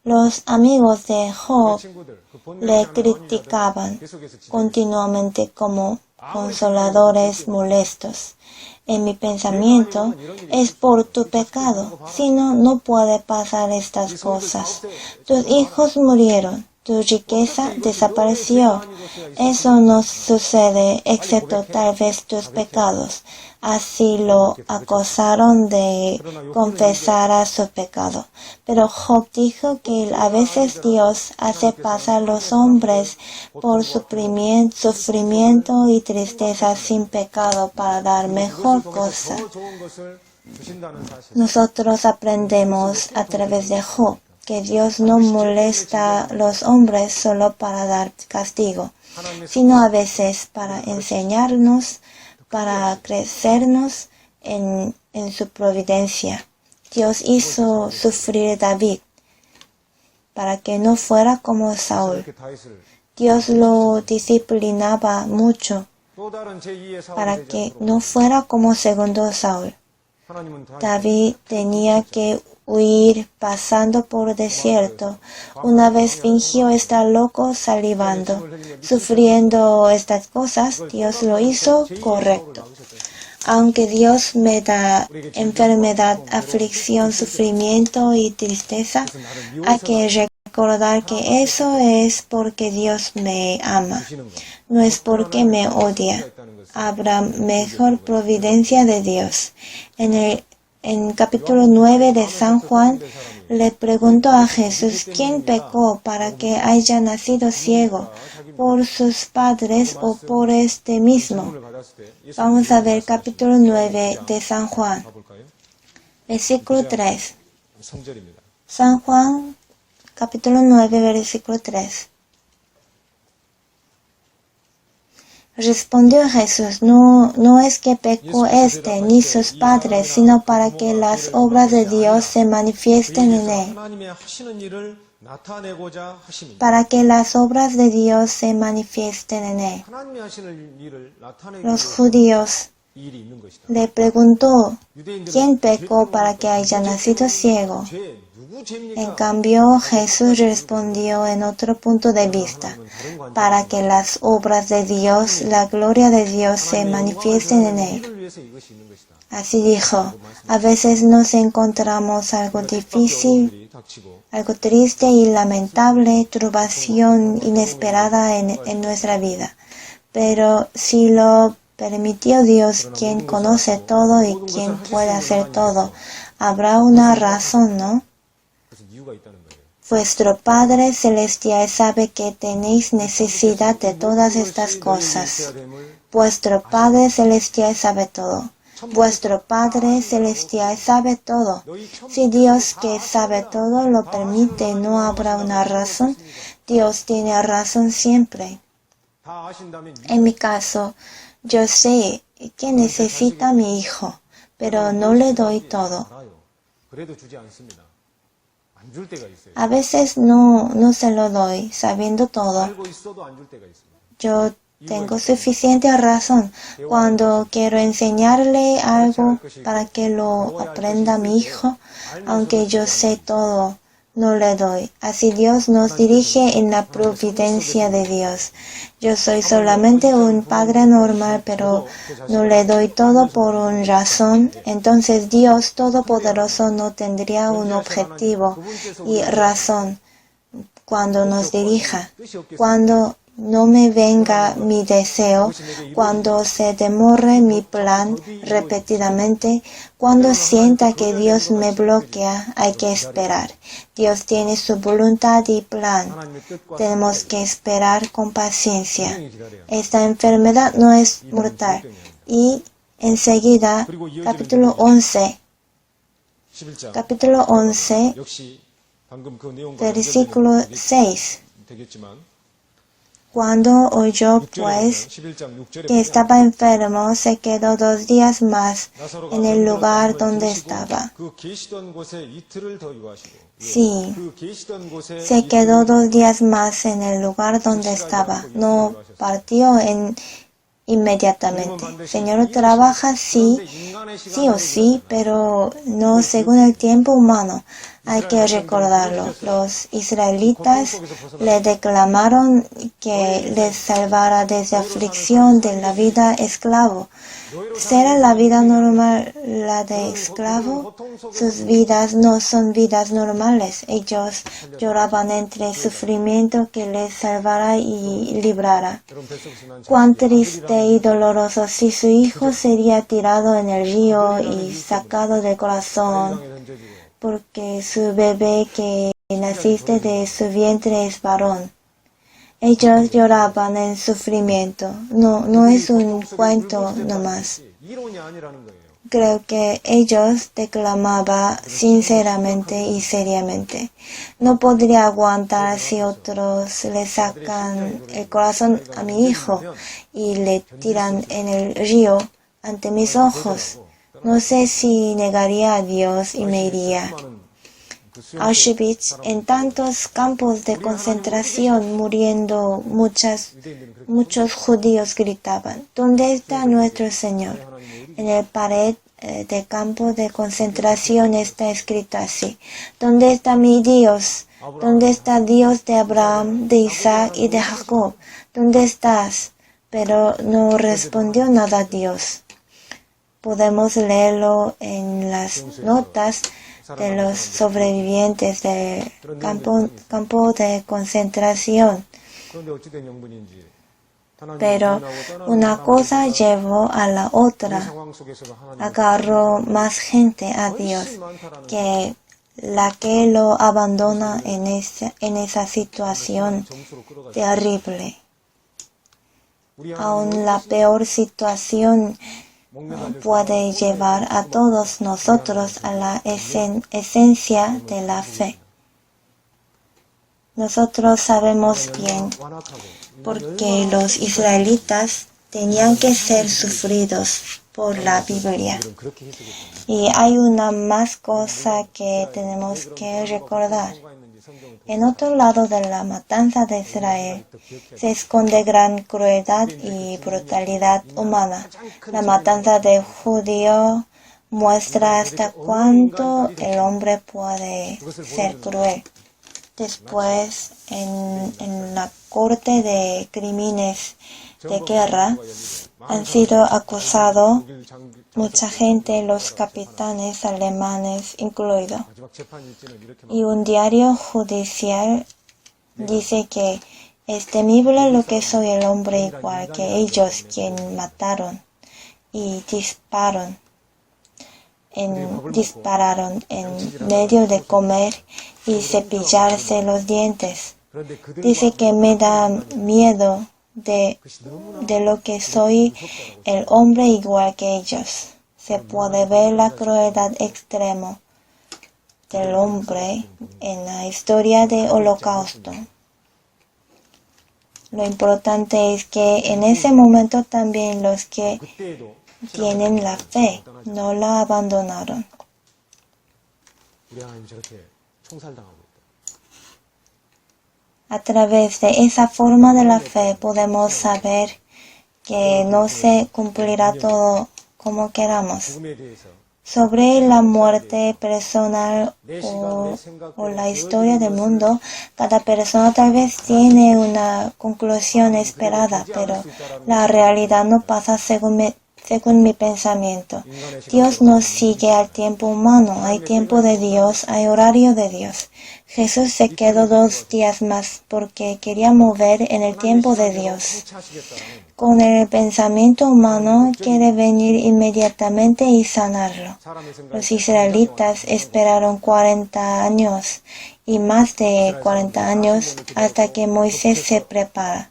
Los amigos de Job le criticaban continuamente como consoladores molestos. En mi pensamiento, es por tu pecado, si no, no puede pasar estas cosas. Tus hijos murieron, tu riqueza desapareció. Eso no sucede excepto tal vez tus pecados. Así lo acusaron de confesar a su pecado. Pero Job dijo que a veces Dios hace pasar los hombres por sufrimiento y tristeza sin pecado para dar mejor cosa. Nosotros aprendemos a través de Job que Dios no molesta a los hombres solo para dar castigo, sino a veces para enseñarnos, para crecernos en su providencia. Dios hizo sufrir a David para que no fuera como Saúl. Dios lo disciplinaba mucho para que no fuera como segundo Saúl. David tenía que huir pasando por desierto. Una vez fingió estar loco salivando. Sufriendo estas cosas, Dios lo hizo correcto. Aunque Dios me da enfermedad, aflicción, sufrimiento y tristeza, hay que recordar que eso es porque Dios me ama. No es porque me odia. Habrá mejor providencia de Dios. En capítulo 9 de San Juan, le preguntó a Jesús, ¿quién pecó para que haya nacido ciego? ¿Por sus padres o por este mismo? Vamos a ver capítulo 9 de San Juan, versículo 3. San Juan, capítulo 9, versículo 3. Respondió Jesús, no es que pecó ni sus padres, sino para que las obras de Dios se manifiesten en él. Para que las obras de Dios se manifiesten en él. Los judíos le preguntó, ¿quién pecó para que haya nacido ciego? En cambio, Jesús respondió en otro punto de vista, para que las obras de Dios, la gloria de Dios se manifiesten en él. Así dijo, a veces nos encontramos algo difícil, algo triste y lamentable, turbación inesperada en nuestra vida. Pero si lo permitió Dios, quien conoce todo y quien puede hacer todo, habrá una razón, ¿no? Vuestro Padre Celestial sabe que tenéis necesidad de todas estas cosas. Vuestro Padre Celestial sabe todo. Vuestro Padre Celestial sabe todo. Si Dios que sabe todo lo permite, ¿no habrá una razón? Dios tiene razón siempre. En mi caso, yo sé que necesita a mi hijo, pero no le doy todo. 그래도 주지 않습니다. 안 줄 때가 있어요. A veces no se lo doy, sabiendo todo. 알고 있어도 안 줄 때가 있습니다. Yo tengo suficiente razón cuando quiero enseñarle algo para que lo aprenda mi hijo, aunque yo sé todo, no le doy. Así Dios nos dirige en la providencia de Dios. Yo soy solamente un padre normal, pero no le doy todo por una razón. Entonces Dios Todopoderoso no tendría un objetivo y razón cuando nos dirija. Cuando no me venga mi deseo, cuando se demore mi plan repetidamente, cuando sienta que Dios me bloquea, hay que esperar. Dios tiene su voluntad y plan. Tenemos que esperar con paciencia. Esta enfermedad no es mortal. Y enseguida, capítulo 11, 역시 방금 그 내용과 versículo 6. 되겠지만 Cuando oyó, pues, 11장 6절에 que estaba enfermo, se quedó 2 días más en el lugar donde estaba. 그 계시던 곳에 이틀을 더 유하시고 Sí, 그 계시던 곳에 se quedó 2 días más en el lugar donde estaba. No partió inmediatamente. Señor trabaja sí o sí, pero no según el tiempo humano. Hay que recordarlo. Los israelitas le declamaron que les salvara desde aflicción de la vida esclavo. ¿Será la vida normal la de esclavo? Sus vidas no son vidas normales. Ellos lloraban entre sufrimiento que les salvara y librara. Cuán triste y doloroso si su hijo sería tirado en el río y sacado del corazón, porque su bebé que naciste de su vientre es varón. Ellos lloraban en sufrimiento. No es un cuento nomás. 이론이 아니라는 거예요. Creo que ellos declamaban sinceramente y seriamente. No podría aguantar si otros le sacan el corazón a mi hijo y le tiran en el río ante mis ojos. No sé si negaría a Dios y me iría. Auschwitz, en tantos campos de concentración muriendo, muchos judíos gritaban: ¿dónde está nuestro Señor? En el pared de campo de concentración está escrito así: ¿dónde está mi Dios? ¿Dónde está Dios de Abraham, de Isaac y de Jacob? ¿Dónde estás? Pero no respondió nada Dios. Podemos leerlo en las notas de los sobrevivientes del campo de concentración. Pero una cosa llevó a la otra. Agarró más gente a Dios que la que lo abandona en esa situación terrible. Aún la peor situación puede llevar a todos nosotros a la esencia de la fe. Nosotros sabemos bien porque los israelitas tenían que ser sufridos por la Biblia. Y hay una más cosa que tenemos que recordar. En otro lado de la matanza de Israel se esconde gran crueldad y brutalidad humana. La matanza de judíos muestra hasta cuánto el hombre puede ser cruel. Después, en la corte de crímenes de guerra, han sido acusados mucha gente, los capitanes alemanes incluidos. Y un diario judicial dice que es temible lo que soy el hombre igual que ellos, quien mataron y dispararon en medio de comer y cepillarse los dientes. Dice que me da miedo de lo que soy el hombre igual que ellos. Se puede ver la crueldad extrema del hombre en la historia del Holocausto. Lo importante es que en ese momento también los que tienen la fe no la abandonaron. 우리 하나님 저렇게 총살당하고 있다. A través de esa forma de la fe podemos saber que no se cumplirá todo como queramos. 죽음에 대해서 Sobre la muerte personal o la historia del mundo, cada persona tal vez tiene una conclusión esperada, pero la realidad no pasa según mi pensamiento. Dios no sigue al tiempo humano, hay tiempo de Dios, hay horario de Dios. Jesús se quedó 2 días más porque quería mover en el tiempo de Dios. Con el pensamiento humano quiere venir inmediatamente y sanarlo. Los israelitas esperaron 40 años y más de 40 años hasta que Moisés se prepara.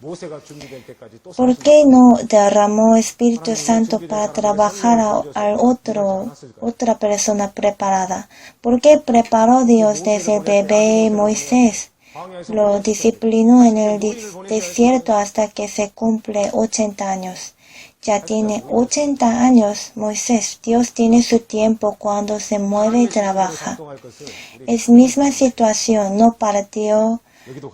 ¿Por qué no derramó Espíritu Santo para trabajar a otra persona preparada? ¿Por qué preparó Dios desde el bebé Moisés? Lo disciplinó en el desierto hasta que se cumple 80 años. Ya tiene 80 años Moisés. Dios tiene su tiempo cuando se mueve y trabaja. Es misma situación, no partió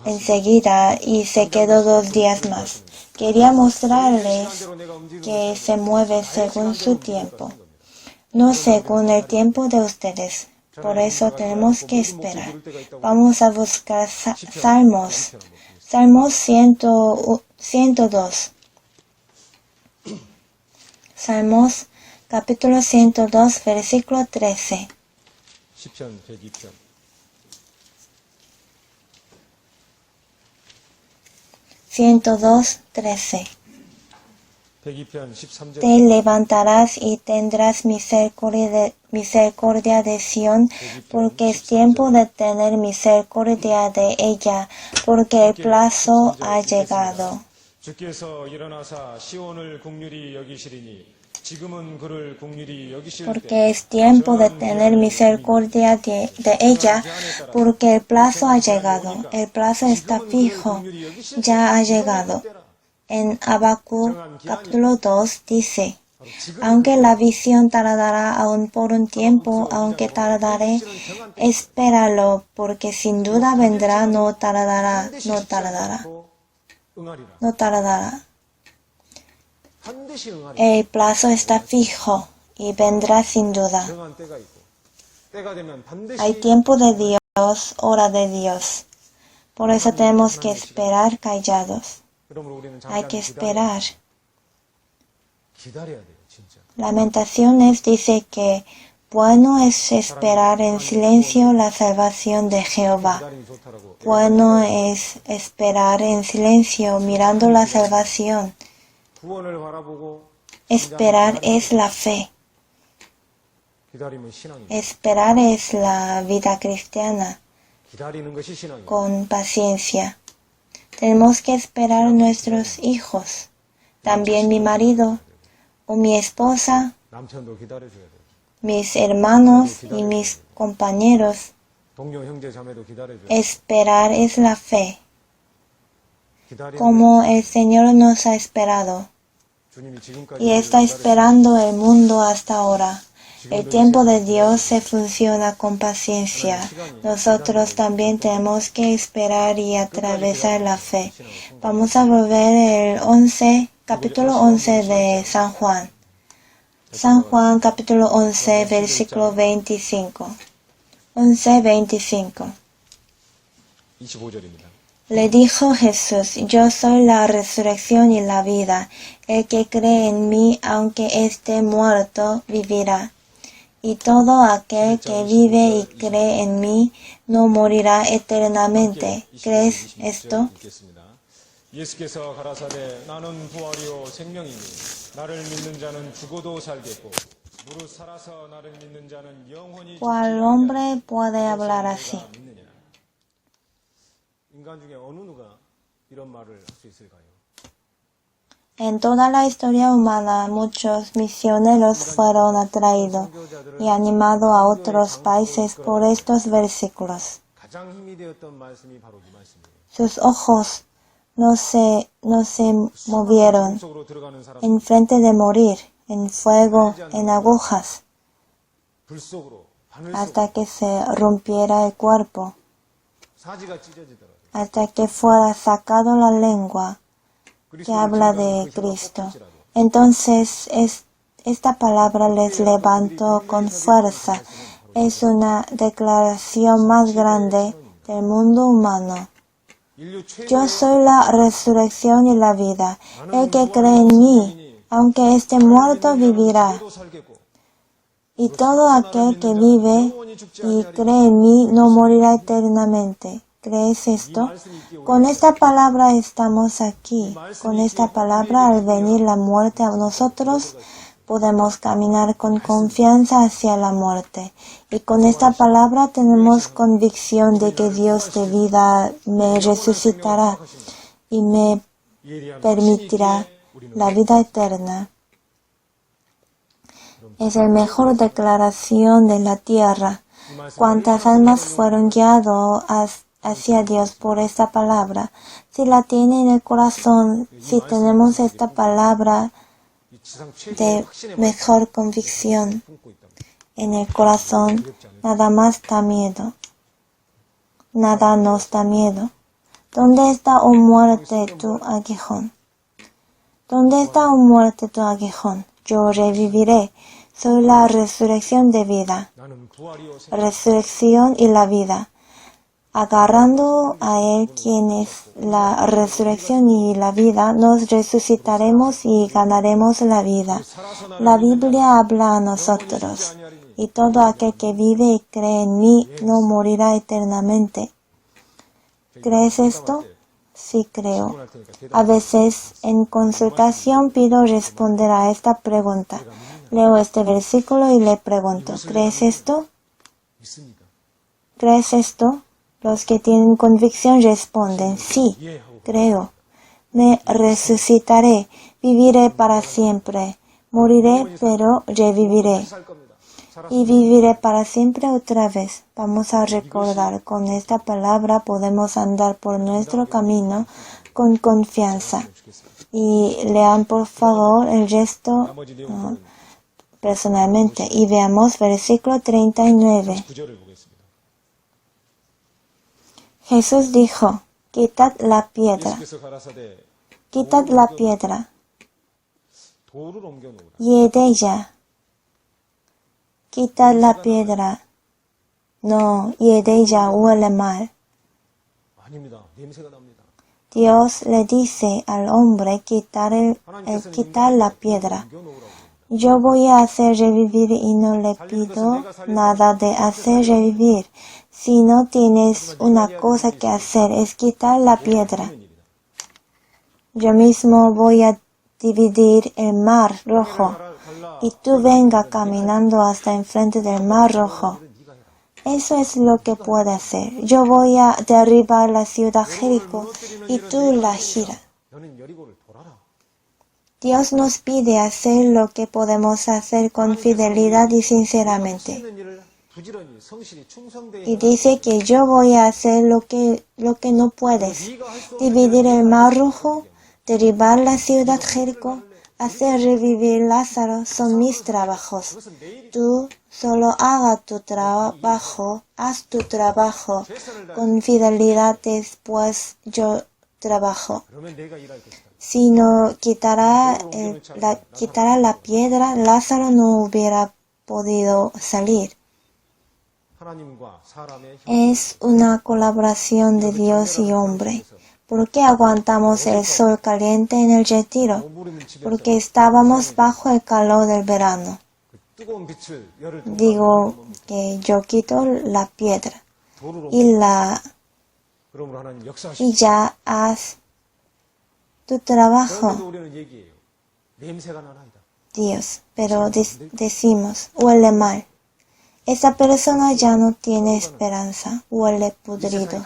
enseguida y se quedó 2 días más. Quería mostrarles que se mueve según su tiempo, no según el tiempo de ustedes. Por eso tenemos que esperar. Vamos a buscar Salmos. Salmos 102. Salmos capítulo 102, versículo 13. 102, 13. Te levantarás y tendrás misericordia de Sión, porque es tiempo de tener misericordia de ella, porque el plazo ha llegado. Porque es tiempo de tener misericordia de ella, porque el plazo ha llegado. El plazo está fijo, ya ha llegado. En Habacuc capítulo 2 dice, aunque la visión tardará aún por un tiempo, aunque tardaré, espéralo, porque sin duda vendrá, no tardará. El plazo está fijo y vendrá sin duda. Hay tiempo de Dios, hora de Dios. Por eso tenemos que esperar callados. Hay que esperar. Lamentaciones dice que bueno es esperar en silencio la salvación de Jehová. Bueno es esperar en silencio mirando la salvación. Esperar es la fe. Esperar es la vida cristiana. Con paciencia. Tenemos que esperar a nuestros hijos, también mi marido o mi esposa, mis hermanos y mis compañeros. Esperar es la fe, como el Señor nos ha esperado y está esperando el mundo hasta ahora. El tiempo de Dios se funciona con paciencia. Nosotros también tenemos que esperar y atravesar la fe. Vamos a volver el capítulo 11 de San Juan. San Juan capítulo 11, versículo 25. 11:25. Le dijo Jesús, yo soy la resurrección y la vida. El que cree en mí, aunque esté muerto, vivirá. Y todo aquel que vive y cree en mí no morirá eternamente. ¿Crees esto? ¿Cuál hombre puede hablar así? En toda la historia humana, muchos misioneros fueron atraídos y animados a otros países por estos versículos. Sus ojos no se movieron en frente de morir, en fuego, en agujas. hasta que se rompiera el cuerpo, 사지가 찢어지더라도 hasta que fuera sacado la lengua que habla de Cristo. Entonces esta palabra les levantó con fuerza. Es una declaración más grande del mundo humano. Yo soy la resurrección y la vida. El que cree en mí, aunque esté muerto, vivirá. Y todo aquel que vive y cree en mí no morirá eternamente. ¿Crees esto? Con esta palabra estamos aquí. Con esta palabra, al venir la muerte a nosotros, podemos caminar con confianza hacia la muerte. Y con esta palabra tenemos convicción de que Dios de vida me resucitará y me permitirá la vida eterna. Es la mejor declaración de la tierra. ¿Cuántas almas fueron guiadas hacia Dios por esta palabra? Si la tiene en el corazón, si tenemos esta palabra de mejor convicción en el corazón, nada más da miedo. Nada nos da miedo. ¿Dónde está, oh muerte, tu aguijón? ¿Dónde está, oh muerte, tu aguijón? Yo reviviré. Soy la resurrección de vida. Resurrección y la vida. Agarrando a Él, quien es la resurrección y la vida, nos resucitaremos y ganaremos la vida. La Biblia habla a nosotros, y todo aquel que vive y cree en mí no morirá eternamente. ¿Crees esto? Sí, creo. A veces, en consultación, pido responder a esta pregunta. Leo este versículo y le pregunto, ¿crees esto? ¿Crees esto? Los que tienen convicción responden, sí, creo. Me resucitaré, viviré para siempre. Moriré, pero reviviré. Y viviré para siempre otra vez. Vamos a recordar, con esta palabra podemos andar por nuestro camino con confianza. Y lean por favor el resto personalmente. Y veamos versículo 39. Jesús dijo, quitad la piedra. Quitad la piedra. Y de ella. Quitad la piedra. No, y de ella huele mal. Dios le dice al hombre quitar la piedra. Yo voy a hacer revivir y no le pido nada de hacer revivir. Si no tienes una cosa que hacer, es quitar la piedra. Yo mismo voy a dividir el mar rojo y tú venga caminando hasta enfrente del mar rojo. Eso es lo que puedo hacer. Yo voy a derribar la ciudad Jericó y tú la giras. Dios nos pide hacer lo que podemos hacer con fidelidad y sinceramente. Y dice que yo voy a hacer lo que no puedes. Dividir el mar rojo, derribar la ciudad Jericó, hacer revivir Lázaro son mis trabajos. Tú solo haga tu trabajo, haz tu trabajo con fidelidad, después yo trabajo. Si no quitara la piedra, Lázaro no hubiera podido salir. Es una colaboración de Dios y hombre. ¿Por qué aguantamos el sol caliente en el retiro? Porque estábamos bajo el calor del verano. Digo que yo quito la piedra y ya haz tu trabajo. Dios, pero decimos, huele mal. Esta persona ya no tiene esperanza, huele pudrido.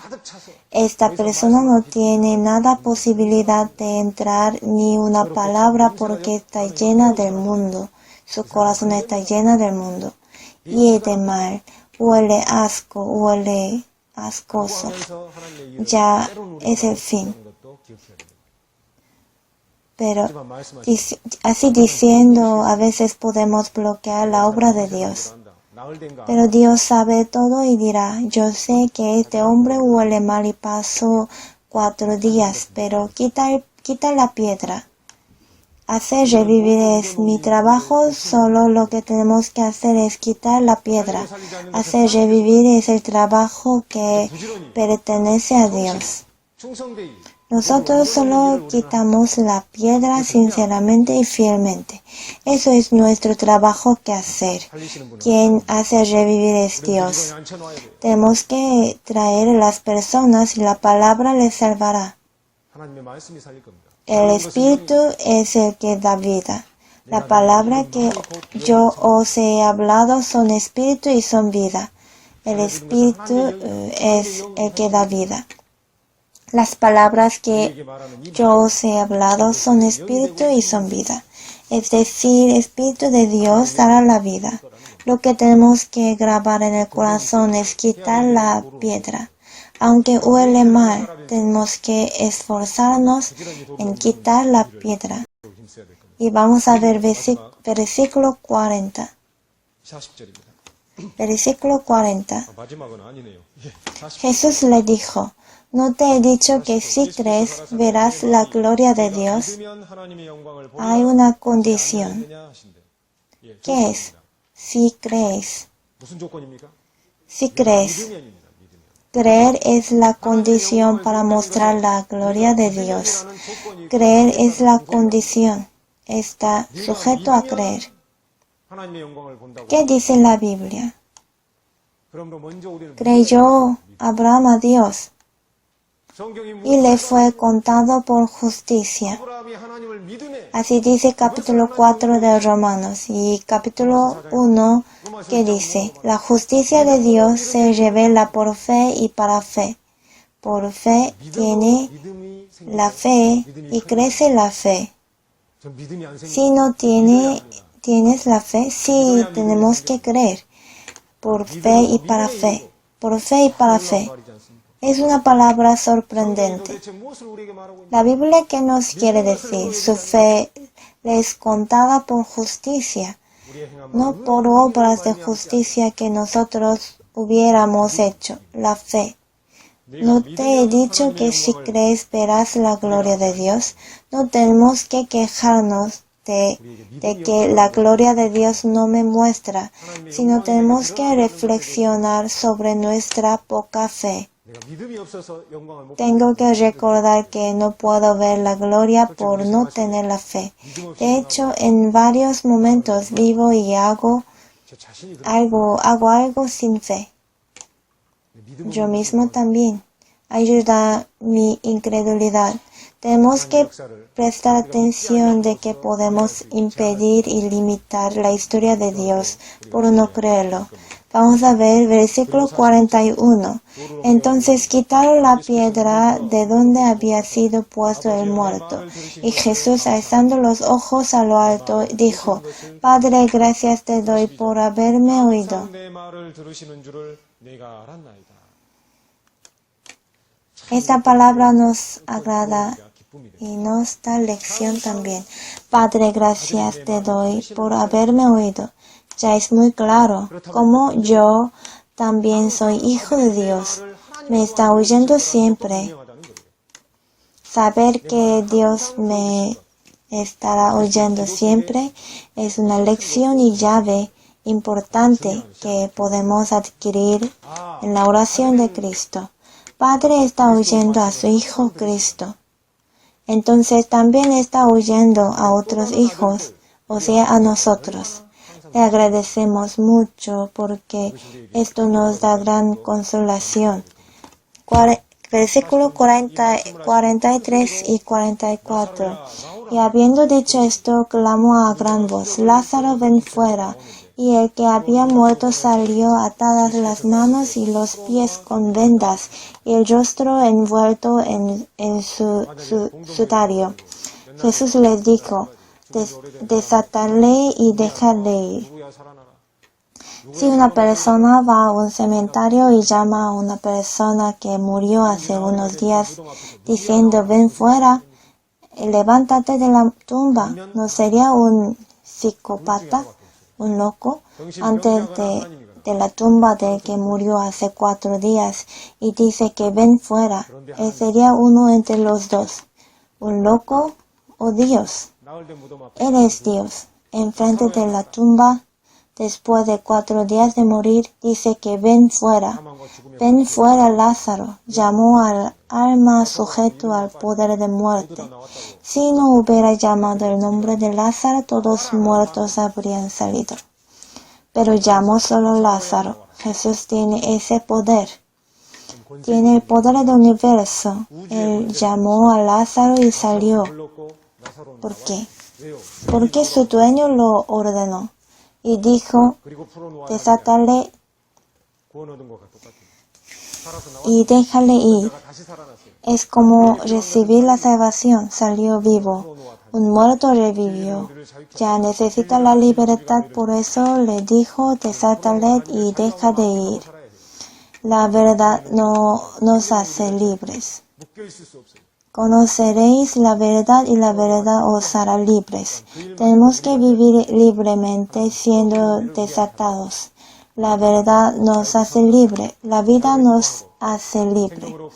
Esta persona no tiene nada posibilidad de entrar ni una palabra porque está llena del mundo. Su corazón está lleno del mundo. Y de mal, huele asco, huele ascoso. Ya es el fin. Pero así diciendo, a veces podemos bloquear la obra de Dios. Pero Dios sabe todo y dirá, yo sé que este hombre huele mal y pasó 4 días, pero quita la piedra. Hacer revivir es mi trabajo, solo lo que tenemos que hacer es quitar la piedra. Hacer revivir es el trabajo que pertenece a Dios. Nosotros solo quitamos la piedra sinceramente y fielmente. Eso es nuestro trabajo que hacer. Quien hace revivir es Dios. Tenemos que traer a las personas y la palabra les salvará. El Espíritu es el que da vida. La palabra que yo os he hablado son espíritu y son vida. El Espíritu es el que da vida. Las palabras que yo os he hablado son espíritu y son vida. Es decir, Espíritu de Dios dará la vida. Lo que tenemos que grabar en el corazón es quitar la piedra. Aunque huele mal, tenemos que esforzarnos en quitar la piedra. Y vamos a ver versículo 40. Versículo 40. Jesús le dijo, ¿no te he dicho que si crees verás la gloria de Dios? Hay una condición. ¿Qué es? Si crees. Si crees. Creer es la condición para mostrar la gloria de Dios. Creer es la condición. Está sujeto a creer. ¿Qué dice la Biblia? Creyó Abraham a Dios y le fue contado por justicia. Así dice capítulo 4 de Romanos y capítulo 1 que dice, la justicia de Dios se revela por fe y para fe. Por fe tiene la fe y crece la fe. Si no tienes la fe, sí tenemos que creer. Por fe y para fe. Por fe y para fe. Es una palabra sorprendente. La Biblia, ¿qué nos quiere decir? Su fe le es contada por justicia, no por obras de justicia que nosotros hubiéramos hecho. La fe. ¿No te he dicho que si crees verás la gloria de Dios? No tenemos que quejarnos de que la gloria de Dios no me muestra, sino tenemos que reflexionar sobre nuestra poca fe. Tengo que recordar que no puedo ver la gloria por no tener la fe. De hecho, en varios momentos vivo y hago algo sin fe. Yo mismo también. Ayuda mi incredulidad. Tenemos que prestar atención de que podemos impedir y limitar la historia de Dios por no creerlo. Vamos a ver versículo 41. Entonces quitaron la piedra de donde había sido puesto el muerto. Y Jesús, alzando los ojos a lo alto, dijo, Padre, gracias te doy por haberme oído. Esta palabra nos agrada y nos da lección también. Padre, gracias te doy por haberme oído. Ya es muy claro, como yo también soy hijo de Dios. Me está oyendo siempre. Saber que Dios me estará oyendo siempre es una lección y llave importante que podemos adquirir en la oración de Cristo. Padre está oyendo a su Hijo Cristo. Entonces también está oyendo a otros hijos, o sea, a nosotros. Le agradecemos mucho porque esto nos da gran consolación. Versículo 43 y 44. Y habiendo dicho esto, clamó a gran voz, Lázaro, ven fuera. Y el que había muerto salió atadas las manos y los pies con vendas, y el rostro envuelto en su sudario. Jesús les dijo, desatadle y dejadle ir. Si una persona va a un cementerio y llama a una persona que murió hace unos días diciendo, ven fuera, levántate de la tumba, ¿no sería un psicópata? un loco, antes de la tumba del que murió hace 4 días y dice que ven fuera. Él sería uno entre los dos, un loco o Dios. 나흘 된 무덤 앞에 Él es Dios. Enfrente de la tumba, después de 4 días de morir, dice que ven fuera. 사망과 죽음의 Ven fuera Lázaro. Llamó al alma sujeto al poder de muerte. 나왔다고 Si no hubiera llamado el nombre de Lázaro, todos muertos habrían salido. Pero llamó solo Lázaro. Jesús tiene ese poder. Tiene el poder del universo. Él llamó a Lázaro y salió. 불렀고 나사로는 ¿Por qué? 왜요? Porque su dueño lo ordenó. Y dijo, 그리고 풀어놓아야 desátale 구원 얻은 것과 똑같아요. 살아서 나와 y déjale ir. 다시 살아났어요. Es como recibir la salvación. Salió vivo. Un muerto revivió. Ya necesita la libertad, por eso le dijo, desátale y deja de ir. 살아야 돼요. La verdad no nos hace libres. 묶여 있을 수 없어요. Conoceréis la verdad y la verdad os hará libres. Tenemos que vivir libremente siendo desatados. La verdad nos hace libre. La vida nos hace libre. 그렇고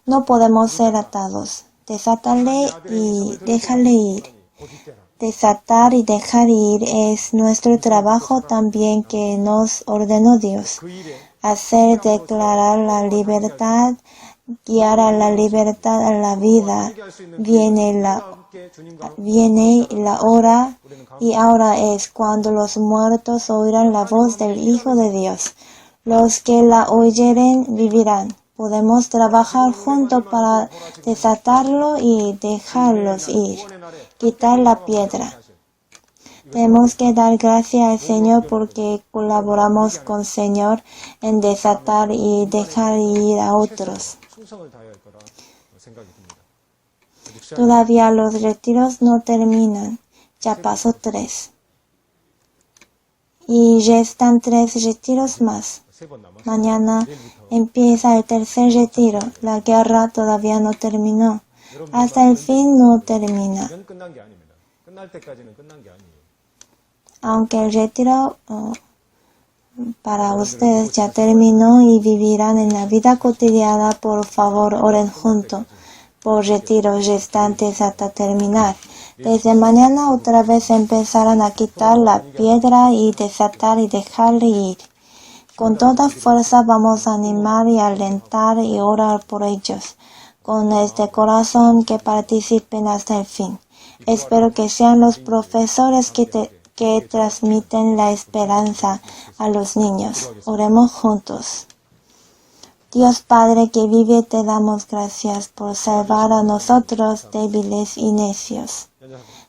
No podemos ser atados. Desátale y déjale ir. 곧 이때라. Desatar y dejar ir es nuestro trabajo también que nos ordenó Dios. 그 일에 Hacer declarar la libertad, guiar a la libertad a la vida. Viene 함께 주님과 la hora y ahora es cuando los muertos oirán la voz del Hijo de Dios. Los que la oyeren vivirán. Podemos trabajar juntos para desatarlo y dejarlos ir. 구원의 날에 Quitar la piedra. Tenemos que dar gracias al Señor porque colaboramos con el Señor en desatar y dejar ir a otros. 충성을 다해야 할 거라 생각이 듭니다. Todavía los retiros no terminan. Ya pasó 3. Y restan 3 retiros más. 3번 남았어요. Mañana empieza el tercer retiro. La guerra todavía no terminó. Hasta el fin no termina. 이건 끝난 게 아닙니다. 끝날 때까지는 끝난 게 아니에요. Aunque el retiro para ustedes ya terminó y vivirán en la vida cotidiana, por favor oren juntos por retiros restantes hasta terminar. Desde mañana otra vez empezarán a quitar la piedra y desatar y dejarle ir. Con toda fuerza vamos a animar y alentar y orar por ellos, con este corazón que participen hasta el fin. Espero que sean los profesores que transmiten la esperanza a los niños. Oremos juntos. Dios Padre que vive, te damos gracias por salvar a nosotros débiles y necios.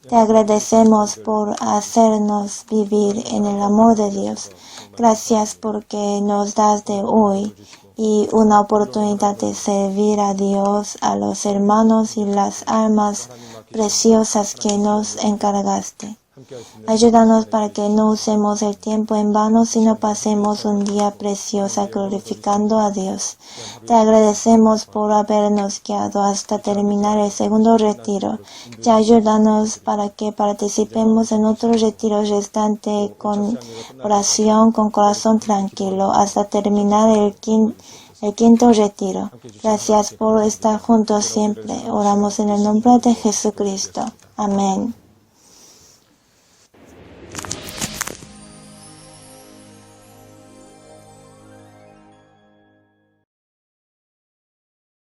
Te agradecemos por hacernos vivir en el amor de Dios. Gracias porque nos das de hoy y una oportunidad de servir a Dios, a los hermanos y las almas preciosas que nos encargaste. 함께 할 수 있는 Ayúdanos para que no usemos el tiempo en vano, sino pasemos un día precioso glorificando a Dios. Te agradecemos por habernos guiado hasta terminar el segundo retiro. Ya ayúdanos para que participemos en otro retiro restante con oración, con corazón tranquilo, hasta terminar el quinto retiro. Gracias por estar juntos siempre. Oramos en el nombre de Jesucristo. Amén.